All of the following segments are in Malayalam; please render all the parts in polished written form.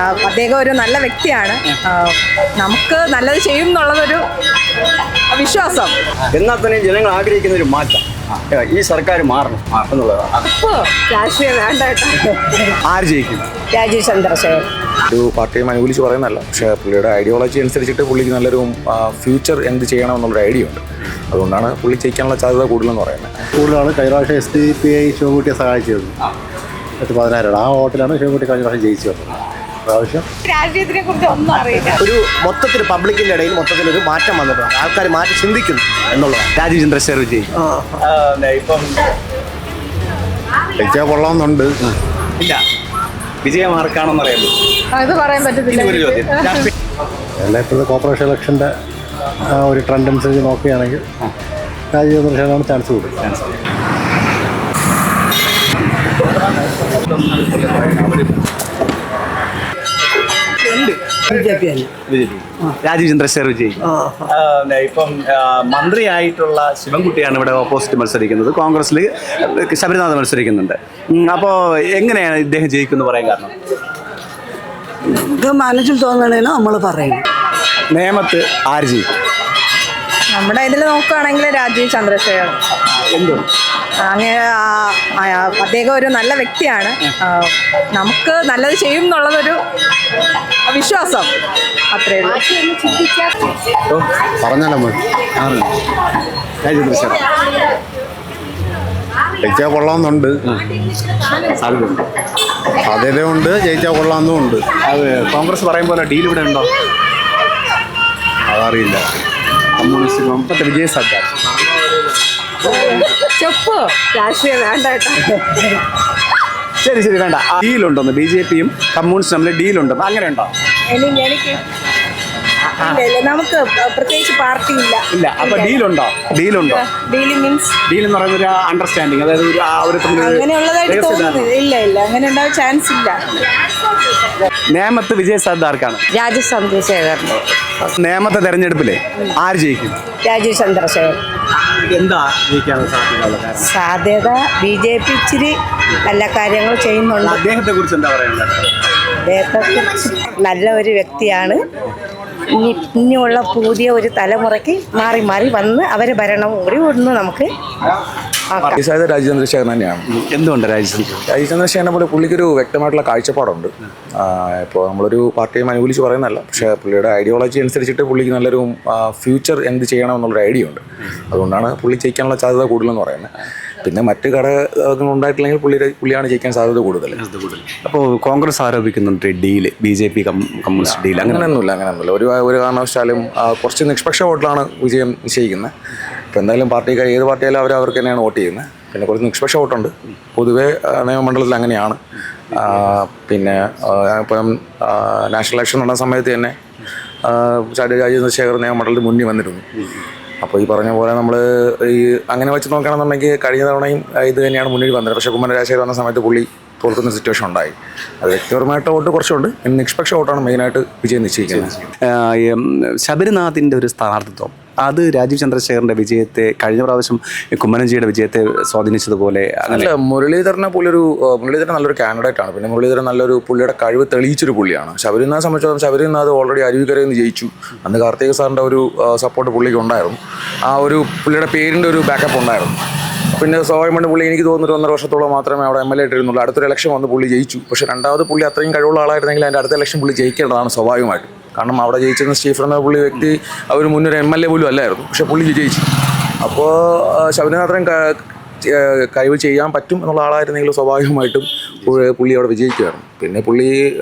അദ്ദേഹം ഒരു നല്ല വ്യക്തിയാണ്. നമുക്ക് നല്ലത് ചെയ്യും എന്നുള്ളതൊരു വിശ്വാസം. എന്നാൽ തന്നെ ജനങ്ങൾ ആഗ്രഹിക്കുന്ന ഒരു മാറ്റം ഈ സർക്കാർ മാറണം എന്നുള്ളതാണ്. രാഷ്ട്രീയം വേണ്ട. ആര് ജയിക്കും? രാജീവ് ചന്ദ്രശേഖർ. ഒരു പാർട്ടിയെ അനുകൂലിച്ച് പറയുന്നതല്ല, പക്ഷേ പുള്ളിയുടെ ഐഡിയോളജി അനുസരിച്ചിട്ട് പുള്ളിക്ക് നല്ലൊരു ഫ്യൂച്ചർ എന്ത് ചെയ്യണം എന്നുള്ളൊരു ഐഡിയ ഉണ്ട്. അതുകൊണ്ടാണ് പുള്ളി ജയിക്കാനുള്ള സാധ്യത കൂടുതലെന്ന് പറയുന്നത്. കൂടുതലാണ് കഴിഞ്ഞ പ്രാവശ്യം SDPI ശിവൻകുട്ടിയെ സഹായിച്ചത് 16,000 ആ വോട്ടിലാണ് ശിവൻകുട്ടി കഴിഞ്ഞ പ്രാവശ്യം ജയിച്ചു വന്നത്. പ്രാവശ്യം രാഷ്ട്രീയത്തിനെ കുറിച്ച് ഒന്നും അറിയില്ല. ഒരു മൊത്തത്തിൽ പബ്ലിക്കിന്റെ ഇടയിൽ മൊത്തത്തിലൊരു മാറ്റം വന്നിട്ടുണ്ട്. ആൾക്കാർ മാറ്റി ചിന്തിക്കുന്നു എന്നുള്ളതാണ്. രാജീവ് ചന്ദ്രശേഖർ ജയിക്കും. ഇപ്പം ജയിച്ചാൽ കൊള്ളാമെന്നുണ്ട്. ഇല്ല, വിജയമാർക്കാണെന്ന് അറിയാമോ? ഇത് പറയാൻ പറ്റത്തില്ല. ഒരു ചോദ്യം. എല്ലാ ഇപ്പോഴത്തെ കോർപ്പറേഷൻ ഇലക്ഷൻ്റെ ഒരു ട്രെൻഡ് അനുസരിച്ച് നോക്കുകയാണെങ്കിൽ രാജീവ് ചന്ദ്രശേഖരനാണ് ചാൻസ് കൂടുതൽ. രാജീവ് ചന്ദ്രശേഖർ വിജയിക്കും. ഇപ്പം മന്ത്രിയായിട്ടുള്ള ശിവൻകുട്ടിയാണ് ഇവിടെ ഓപ്പോസിറ്റ് മത്സരിക്കുന്നത്. കോൺഗ്രസിൽ ശബരിനാഥ് മത്സരിക്കുന്നുണ്ട്. അപ്പോൾ എങ്ങനെയാണ് ഇദ്ദേഹം ജയിക്കുമെന്ന് പറയാൻ കാരണം? ഇത് മനസ്സിൽ തോന്നണേനോ നമ്മൾ പറയും. നേമത്ത് ആര് ജയിക്കും? നമ്മുടെ ഇതിൽ നോക്കുകയാണെങ്കിൽ രാജീവ് ചന്ദ്രശേഖർ. എന്തുകൊണ്ട്? അങ്ങനെ അദ്ദേഹം ഒരു നല്ല വ്യക്തിയാണ്. നമുക്ക് നല്ലത് ചെയ്യും എന്നുള്ളതൊരു വിശ്വാസം. അത്രയേ ഉള്ളൂ. പറഞ്ഞാലോ രാജീവ് ചന്ദ്രശേഖർ ജയിച്ചാൽ കൊള്ളാമെന്നുണ്ട്. സാധ്യതയുണ്ട്, ജയിച്ചാൽ കൊള്ളാമെന്നും ഉണ്ട്. അത് കോൺഗ്രസ് പറയും പോലെ ഡീൽ ഇവിടെ ഉണ്ടോ? അതറിയില്ല. കമ്മ്യൂണിസ്റ്റ് വിജയ സാധ്യത. ചെപ്പ് രാഷ്ട്രീയം വേണ്ട. ശരി ശരി, വേണ്ട. ഡീലുണ്ടോന്ന് BJPയും കമ്മ്യൂണിസ്റ്റും തമ്മിൽ ഡീലുണ്ടോ? അങ്ങനെ ഉണ്ടോ? എനിക്ക് നമുക്ക് പ്രത്യേകിച്ച് പാർട്ടി ഇല്ല. അപ്പൊ ഡീലുണ്ടോ? ഡീലുണ്ടോ? ഡീൽ എന്ന് പറയുന്ന ഒരു അണ്ടർസ്റ്റാൻഡിങ്, അതായത് അങ്ങനെയുള്ളതായിട്ട് തോന്നുന്നില്ല. ഇല്ല, അങ്ങനെ ഉണ്ടാവാൻ ചാൻസ് ഇല്ല. നേമത്ത് വിജയ സാധ്യത ആർക്കാണ്? രാജീവ് ചന്ദ്രശേഖറിന്റെ. നേമത്തെ തെരഞ്ഞെടുപ്പിലെ ആര് ജയിക്കും? രാജീവ് ചന്ദ്രശേഖർ. എന്താ ജയിക്കാനുള്ള സാധ്യത? BJP ഇച്ചിരി നല്ല കാര്യങ്ങൾ ചെയ്യുന്നുണ്ട്. അദ്ദേഹത്തെ കുറിച്ച് എന്താ പറയുന്നത്? അദ്ദേഹത്തെക്കുറിച്ച് നല്ല ഒരു വ്യക്തിയാണ്. ഇനിയുള്ള പുതിയ ഒരു തലമുറയ്ക്ക് മാറി മാറി വന്ന് അവരെ ഭരണം കൂടി ഒന്ന് നമുക്ക് സാധ്യത രാജീവ് ചന്ദ്രശേഖരൻ തന്നെയാണ്. എന്തുകൊണ്ട് രാജീവ് ചന്ദ്രശേഖരനെ പോലെ പുള്ളിക്കൊരു വ്യക്തമായിട്ടുള്ള കാഴ്ചപ്പാടുണ്ട്. ഇപ്പോൾ നമ്മളൊരു പാർട്ടിയെ അനുകൂലിച്ച് പറയുന്നതല്ല, പക്ഷേ പുള്ളിയുടെ ഐഡിയോളജി അനുസരിച്ചിട്ട് പുള്ളിക്ക് നല്ലൊരു ഫ്യൂച്ചർ എന്ത് ചെയ്യണം എന്നുള്ളൊരു ഐഡിയ ഉണ്ട്. അതുകൊണ്ടാണ് പുള്ളി ജയിക്കാനുള്ള സാധ്യത കൂടുതലെന്ന് പറയുന്നത്. പിന്നെ മറ്റ് ഘടകങ്ങൾ ഉണ്ടായിട്ടില്ലെങ്കിൽ പുള്ളിയാണ് ജയിക്കാൻ സാധ്യത കൂടുതൽ. അപ്പോൾ കോൺഗ്രസ് ആരോപിക്കുന്നുണ്ട് ഡീല്, BJP കമ്മ്യൂണിസ്റ്റ് ഡീൽ. അങ്ങനെയൊന്നുമില്ല. ഒരു കാരണവശാലും കുറച്ച് നിഷ്പക്ഷ വോട്ടിലാണ് വിജയം നിശ്ചയിക്കുന്നത്. ഇപ്പോൾ എന്തായാലും ഏത് പാർട്ടിയായാലും അവർക്ക് തന്നെയാണ് വോട്ട് ചെയ്യുന്നത്. പിന്നെ കുറച്ച് നിഷ്പക്ഷ വോട്ടുണ്ട് പൊതുവേ നിയമമണ്ഡലത്തിൽ, അങ്ങനെയാണ്. പിന്നെ ഇപ്പം നാഷണൽ ഇലക്ഷൻ നടന്ന സമയത്ത് തന്നെ രാജീവ് ചന്ദ്രശേഖർ നിയമമണ്ഡലത്തിൽ മുന്നിൽ വന്നിരുന്നു. അപ്പോൾ ഈ പറഞ്ഞ പോലെ നമ്മൾ അങ്ങനെ വെച്ച് നോക്കുകയാണെന്നുണ്ടെങ്കിൽ കഴിഞ്ഞ തവണയും ഇത് തന്നെയാണ് മുന്നിൽ വന്നത്. പക്ഷേ കുമ്മനം രാജശേഖർ വന്ന സമയത്ത് പുള്ളി തോൽക്കുന്ന സിറ്റുവേഷൻ ഉണ്ടായി. അത് വ്യക്തിപരമായിട്ട് വോട്ട് കുറച്ചുണ്ട്. നിഷ്പക്ഷ വോട്ടാണ് മെയിനായിട്ട് വിജയം നിശ്ചയിക്കുന്നത്. ശബരിനാഥിൻ്റെ ഒരു സ്ഥാനാർത്ഥിത്വം അത് രാജീവ് ചന്ദ്രശേഖറിൻ്റെ വിജയത്തെ, കഴിഞ്ഞ പ്രാവശ്യം കുമ്മനംജിയുടെ വിജയത്തെ സ്വാധീനിച്ചതുപോലെ അല്ല. മുരളീധരൻ നല്ലൊരു കാൻഡിഡേറ്റ് ആണ്. പിന്നെ മുരളീധരൻ പുള്ളിയുടെ കഴിവ് തെളിയിച്ചൊരു പുള്ളിയാണ്. ശബരിനാഥ് സംബന്ധിച്ചിടത്തോളം ശബരിനാഥ് ഓൾറെഡി അരുവിക്കരയിൽ നിന്ന് ജയിച്ചു. അന്ന് കാർത്തിക സാറിൻ്റെ ഒരു സപ്പോർട്ട് പുള്ളിക്ക് ഉണ്ടായിരുന്നു. ആ ഒരു പുള്ളിയുടെ പേരിൻ്റെ ഒരു ബാക്കപ്പ് ഉണ്ടായിരുന്നു. പിന്നെ സ്വാഭാവികമായിട്ട് പുള്ളി, എനിക്ക് തോന്നുന്നു 1.5 വർഷത്തോളം മാത്രമേ അവിടെ MLA ആയിട്ടിരുന്നുള്ളൂ. അടുത്തൊരു ഇലക്ഷൻ വന്ന് പുള്ളി ജയിച്ചു. പക്ഷേ രണ്ടാമത് പുള്ളി അത്രയും കഴിവുള്ള ആളായിരുന്നെങ്കിൽ അതിൻ്റെ അടുത്ത ഇലക്ഷൻ പുള്ളി ജയിക്കേണ്ടതാണ് സ്വാഭാവികമായിട്ടും. കാരണം അവിടെ ജയിച്ചിരുന്ന സ്റ്റീഫൻ എന്ന പുള്ളി വ്യക്തി ഒരു മുന്നൊരു MLA പോലും അല്ലായിരുന്നു. പക്ഷേ പുള്ളി ജയിച്ചു. അപ്പോൾ ശബരിനാഥൻ കഴിവ് ചെയ്യാൻ പറ്റും എന്നുള്ള ആളായിരുന്നെങ്കിൽ സ്വാഭാവികമായിട്ടും പുള്ളി അവിടെ വിജയിക്കുമായിരുന്നു. പിന്നെ പുള്ളി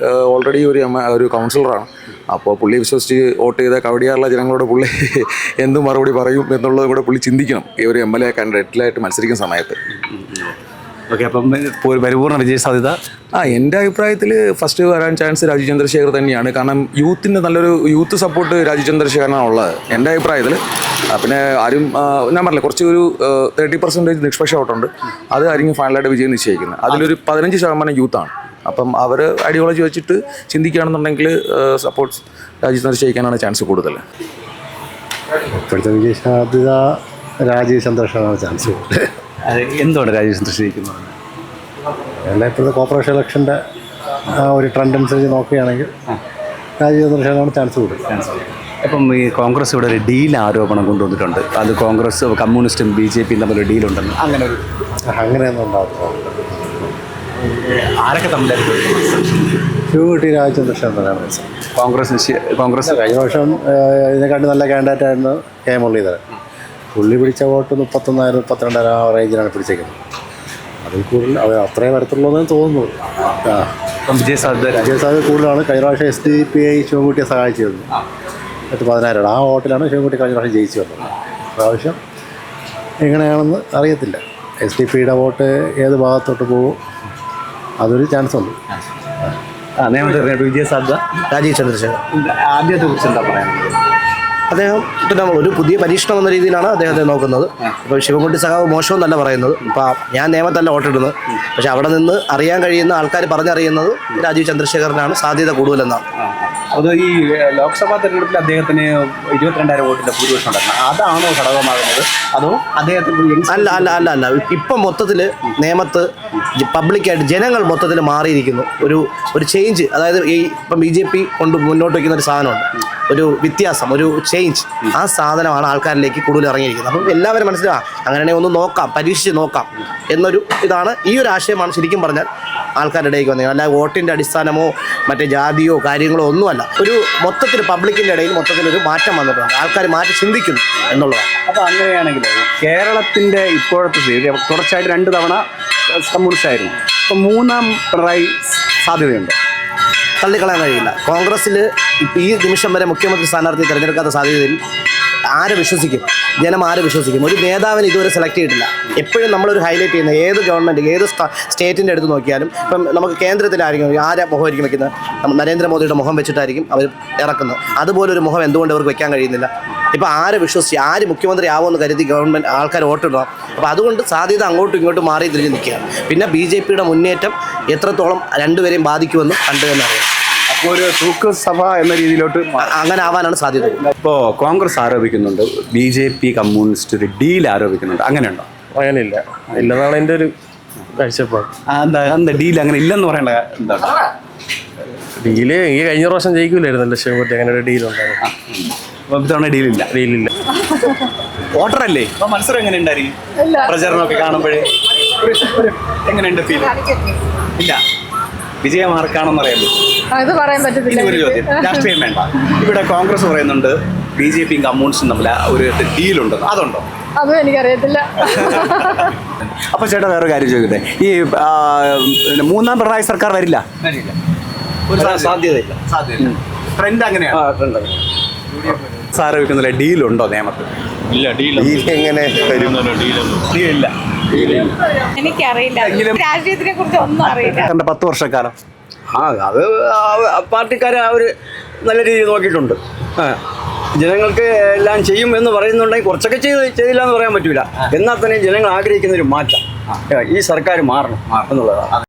ഓൾറെഡി ഒരു കൗൺസിലറാണ്. അപ്പോൾ പുള്ളി വിശ്വസിച്ച് വോട്ട് ചെയ്ത കവടിയാറുള്ള ജനങ്ങളോട് പുള്ളി എന്ത് മറുപടി പറയും എന്നുള്ളത് കൂടെ പുള്ളി ചിന്തിക്കണം ഈ ഒരു MLA കാൻഡിഡേറ്റിലായിട്ട് മത്സരിക്കുന്ന സമയത്ത്. ഓക്കെ, അപ്പം പരിപൂർണ്ണ വിജയ സാധ്യത എൻ്റെ അഭിപ്രായത്തിൽ ഫസ്റ്റ് വരാൻ ചാൻസ് രാജീവ് ചന്ദ്രശേഖർ തന്നെയാണ്. കാരണം നല്ലൊരു യൂത്ത് സപ്പോർട്ട് രാജീവ് ചന്ദ്രശേഖരനാണ് ഉള്ളത് എൻ്റെ അഭിപ്രായത്തിൽ. പിന്നെ ആരും ഞാൻ പറഞ്ഞില്ല, കുറച്ച് ഒരു 30% നിഷ്പക്ഷ വോട്ടുണ്ട്. അത് ആയിരിക്കും ഫൈനലായിട്ട് വിജയം നിശ്ചയിക്കുന്നത്. അതിലൊരു 15% യൂത്താണ്. അപ്പം അവർ ഐഡിയോളജി വെച്ചിട്ട് ചിന്തിക്കുകയാണെന്നുണ്ടെങ്കിൽ സപ്പോർട്ട് രാജീവ് ചന്ദ്രശേഖരനാണ് ചാൻസ് കൂടുതൽ. ഇപ്പോഴത്തെ വിജയ സാധ്യത രാജീവ് ചന്ദ്രശേഖരനാണ് ചാൻസ്. എന്തുകൊണ്ട് രാജീവ് ചന്ദ്രശേഖർ ജയിക്കുന്നത്? എല്ലാ ഇപ്പോഴത്തെ കോർപ്പറേഷൻ ഇലക്ഷൻ്റെ ആ ഒരു ട്രെൻഡ് അനുസരിച്ച് നോക്കുകയാണെങ്കിൽ രാജീവ് ചന്ദ്രശേഖരനാണ് ചാൻസ് കൂടുതൽ. ഇപ്പം ഈ കോൺഗ്രസ് ഇവിടെ ഒരു ഡീൽ ആരോപണം കൊണ്ടുവന്നിട്ടുണ്ട്. അത് കോൺഗ്രസ് കമ്മ്യൂണിസ്റ്റും BJPയും തമ്മിലൊരു ഡീലുണ്ടെന്ന്. അങ്ങനെയൊന്നും ഉണ്ടാകും. ആരൊക്കെ തമ്മിലായിരുന്നു? ശിവകുട്ടി രാജീവ് ചന്ദ്രശേഖരനാണ്. കോൺഗ്രസ് കഴിഞ്ഞ വർഷം ഇതിനെക്കാട്ടി നല്ല കാൻഡിഡേറ്റ് ആയിരുന്നു കെ മുരളീധരൻ. പുള്ളി പിടിച്ച വോട്ട് 31,000 32,000 ആ റേഞ്ചിലാണ് പിടിച്ചേക്കുന്നത്. അതിൽ കൂടുതൽ അത് അത്രയും വരത്തുള്ളതെന്ന് തോന്നുന്നു. വിജയസാധ്യത കൂടുതലാണ്. കഴിഞ്ഞ പ്രാവശ്യം SDPI ശിവകുട്ടിയെ സഹായിച്ചിരുന്നു 10,000. ആ വോട്ടിലാണ് ശിവകുട്ടി കഴിഞ്ഞ പ്രാവശ്യം ജയിച്ചു വന്നത്. പ്രാവശ്യം എങ്ങനെയാണെന്ന് അറിയത്തില്ല. SDPയുടെ വോട്ട് ഏത് ഭാഗത്തോട്ട് പോകും, അതൊരു ചാൻസ് ഉണ്ട്. വിജയസാധ്യത രാജീവ് ചന്ദ്രശേഖർ ആദ്യത്തെ കുറിച്ച് എന്താ പറയാനുള്ളത്? അദ്ദേഹം പിന്നെ ഒരു പുതിയ പരീക്ഷണം എന്ന രീതിയിലാണ് അദ്ദേഹത്തെ നോക്കുന്നത്. ഇപ്പോൾ ശിവൻകുട്ടി സഖാവ് മോശമെന്നല്ല പറയുന്നത്. ഇപ്പോൾ ഞാൻ നിയമത്തല്ല വോട്ടിടുന്നത്. പക്ഷെ അവിടെ നിന്ന് അറിയാൻ കഴിയുന്ന ആൾക്കാർ പറഞ്ഞറിയുന്നത് രാജീവ് ചന്ദ്രശേഖരനാണ് സാധ്യത കൂടുതലെന്നാണ്. അത് ഈ ലോക്സഭാ തെരഞ്ഞെടുപ്പിൽ അദ്ദേഹത്തിന് 22,000 വോട്ടിൻ്റെ ഭൂരിപക്ഷം ഉണ്ടായിരുന്നു. അതാണോ ഘടകമാകുന്നത്, അതോ അദ്ദേഹത്തിന്? അല്ല ഇപ്പം മൊത്തത്തിൽ നിയമത്ത് പബ്ലിക്കായിട്ട് ജനങ്ങൾ മൊത്തത്തിൽ മാറിയിരിക്കുന്നു. ഒരു ചേഞ്ച്, അതായത് ഈ ഇപ്പം BJP കൊണ്ട് മുന്നോട്ട് വയ്ക്കുന്ന ഒരു സാധനമുണ്ട്, ഒരു വ്യത്യാസം, ഒരു ചേഞ്ച്. ആ സാധനമാണ് ആൾക്കാരിലേക്ക് കൂടുതൽ ഇറങ്ങിയിരിക്കുന്നത്. അപ്പം എല്ലാവരും മനസ്സിലാക്കാം, അങ്ങനെയാണെങ്കിൽ ഒന്ന് നോക്കാം, പരീക്ഷിച്ച് നോക്കാം എന്നൊരു ഇതാണ്. ഈ ഒരു ആശയമാണ് ശരിക്കും പറഞ്ഞാൽ ആൾക്കാരുടെ ഇടയ്ക്ക് വന്നത്. അല്ല വോട്ടിൻ്റെ അടിസ്ഥാനമോ മറ്റേ ജാതിയോ കാര്യങ്ങളോ ഒന്നുമല്ല. ഒരു മൊത്തത്തിൽ പബ്ലിക്കിൻ്റെ ഇടയിൽ മൊത്തത്തിലൊരു മാറ്റം വന്നിട്ടുണ്ട്. ആൾക്കാർ മാറ്റി ചിന്തിക്കുന്നു എന്നുള്ളതാണ്. അപ്പോൾ അങ്ങനെയാണെങ്കിൽ കേരളത്തിൻ്റെ ഇപ്പോഴത്തെ സ്ഥിതി തുടർച്ചയായിട്ട് 2 തവണ കമ്മ്യൂണിസ്റ്റ് ആയിരുന്നു. അപ്പോൾ 3ാം പിണറായി സാധ്യതയുണ്ട്? തള്ളിക്കളയാൻ കഴിയില്ല. കോൺഗ്രസ്സിൽ ഈ നിമിഷം വരെ മുഖ്യമന്ത്രി സ്ഥാനാർത്ഥി തിരഞ്ഞെടുക്കാത്ത സാധ്യതയിൽ ആരെ വിശ്വസിക്കും? ജനം ആരെ വിശ്വസിക്കും? ഒരു നേതാവിനെ ഇതുവരെ സെലക്ട് ചെയ്തിട്ടില്ല. എപ്പോഴും നമ്മളൊരു ഹൈലൈറ്റ് ചെയ്യുന്ന ഏത് ഗവൺമെൻറ്, ഏത് സ്റ്റേറ്റിൻ്റെ അടുത്ത് നോക്കിയാലും ഇപ്പം നമുക്ക് കേന്ദ്രത്തിലായിരിക്കും ആരെ മുഖമായിരിക്കും വെക്കുന്നത്? നരേന്ദ്രമോദിയുടെ മുഖം വെച്ചിട്ടായിരിക്കും അവർ ഇറക്കുന്നത്. അതുപോലെ ഒരു മുഖം എന്തുകൊണ്ട് അവർക്ക് വെക്കാൻ കഴിയുന്നില്ല? ഇപ്പോൾ ആരെ വിശ്വസിച്ച് ആര് മുഖ്യമന്ത്രി ആവുമെന്ന് കരുതി ഗവൺമെൻറ് ആൾക്കാർ വോട്ടിടണം. അപ്പോൾ അതുകൊണ്ട് സാധ്യത അങ്ങോട്ടും ഇങ്ങോട്ടും മാറി തിരിഞ്ഞ് നിൽക്കുകയാണ്. പിന്നെ BJPയുടെ മുന്നേറ്റം എത്രത്തോളം രണ്ടുപേരെയും ബാധിക്കുമെന്ന് കണ്ടു എന്നറിയാം. അപ്പോൾ ഒരു തൂക്ക് സഭ എന്ന രീതിയിലോട്ട് അങ്ങനെ ആവാനാണ് സാധ്യത. ഇപ്പോൾ കോൺഗ്രസ് ആരോപിക്കുന്നുണ്ട്, BJP കമ്മ്യൂണിസ്റ്റ് ഒരു ഡീൽ ആരോപിക്കുന്നുണ്ട്. അങ്ങനെയുണ്ടോ? അങ്ങനെയില്ല, ഇല്ലെന്നാണ് എൻ്റെ ഒരു കാഴ്ചപ്പാട്. എന്താ ഡീൽ അങ്ങനെ ഇല്ലെന്ന് പറയേണ്ട എന്താ? ഡീല് ഈ കഴിഞ്ഞ പ്രാവശ്യം ജയിക്കൂലായിരുന്നല്ലോ ശിവകുട്ടി, അങ്ങനെ ഒരു ഡീലുണ്ടായിരുന്നു. അപ്പോൾ ഇത്തവണ ഡീലില്ല. വോട്ടറല്ലേ? അപ്പോൾ മത്സരം എങ്ങനെ ഉണ്ടായിരിക്കും? പ്രചാരണമൊക്കെ കാണുമ്പോഴേ എങ്ങനെയുണ്ട് ഫീൽ? ഇല്ല, വിജയം ആർക്കാണെന്ന് അറിയാൻ പറ്റും. ഒരു ചോദ്യം, രാഷ്ട്രീയം വേണ്ട. ഇവിടെ കോൺഗ്രസ് പറയുന്നുണ്ട് BJPയും കമ്മ്യൂണിസ്റ്റും തമ്മിൽ ഒരു ഡീലുണ്ടെന്ന്. അതുണ്ടോ? അതും എനിക്കറിയത്തില്ല. അപ്പോൾ ചേട്ടാ വേറെ കാര്യം ചോദിക്കട്ടെ, ഈ 3ാം പിണറായി സർക്കാർ വരില്ല? ഒരു സാധ്യതയില്ല. ട്രെൻഡ് അങ്ങനെയാണ്. ആരോപിക്കുന്നില്ല ഡീലുണ്ടോ നിയമത്തിൽ? ഇല്ല, ഡീൽ എങ്ങനെ ഡീലില്ല. എനിക്കറിയില്ല, രാഷ്ട്രീയത്തിനെ കുറിച്ച് ഒന്നും അറിയില്ല. 10 വർഷക്കാലം അത് പാർട്ടിക്കാരെ അവർ നല്ല രീതിയിൽ നോക്കിയിട്ടുണ്ട്. ജനങ്ങൾക്ക് എല്ലാം ചെയ്യും എന്ന് പറയുന്നുണ്ടെങ്കിൽ കുറച്ചൊക്കെ ചെയ്തില്ല എന്ന് പറയാൻ പറ്റില്ല. എന്നാൽ തന്നെ ജനങ്ങൾ ആഗ്രഹിക്കുന്ന ഒരു മാറ്റം, ഈ സർക്കാർ മാറണം എന്നുള്ളതാണ്.